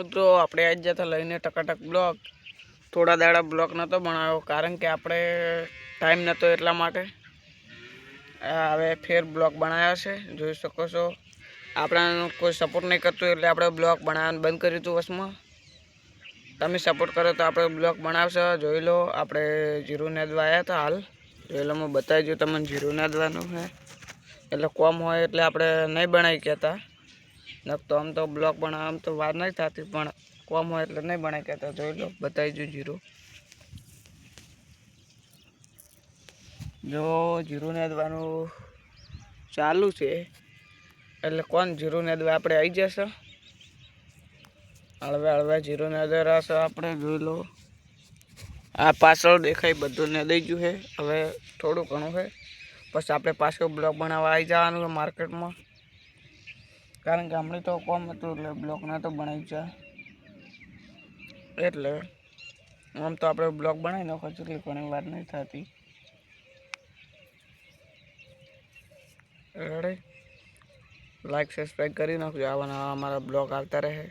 મિત્રો આપણે આજ જતા લઈને ટકાટક બ્લોક થોડા દાડા બ્લોક નહોતો બનાવ્યો કારણ કે આપણે ટાઈમ નહોતો એટલા માટે હવે ફેર બ્લોક બનાવ્યા છે જોઈ શકો છો આપણને કોઈ સપોર્ટ નહીં કરતું એટલે આપણે બ્લોક બનાવવાનું બંધ કર્યું હતું વસમાં તમે સપોર્ટ કરો તો આપણે બ્લોક બનાવશો જોઈ લો આપણે જીરું નાદવા આવ્યા હતા હાલ જોઈ લો હું બતાવી દઉં તમને જીરું નાદવાનું છે એટલે કોમ હોય એટલે આપણે નહીં બનાવી કહેતા નકતો આમ તો બ્લોક બનાવવા આમ તો વાર નહીં થતી પણ કોમ હોય એટલે નહીં બનાવી કહેતા જોઈ લો બતાવી દઉં જીરું જો જીરું નાદવાનું ચાલુ છે એટલે કોણ જીરું નાદવા આપણે આવી જશે હળવે હળવે જીરું નાદવા છે આપણે જોઈ લો આ પાછળ દેખાય બધું નાદાઈ ગયું છે હવે થોડું ઘણું છે પછી આપણે પાછો બ્લોક બનાવવા આવી જવાનું છે માર્કેટમાં કારણ કે હમણાં તો કોમ હતું એટલે બ્લોક ના તો બનાવી છે એટલે આમ તો આપણે બ્લોક બનાવી નાખો એટલી ઘણી વાર નહીં થતી રેડી લાઈક સબસ્ક્રાઈબ કરી નાખજો આવા અમારા બ્લોગ આવતા રહે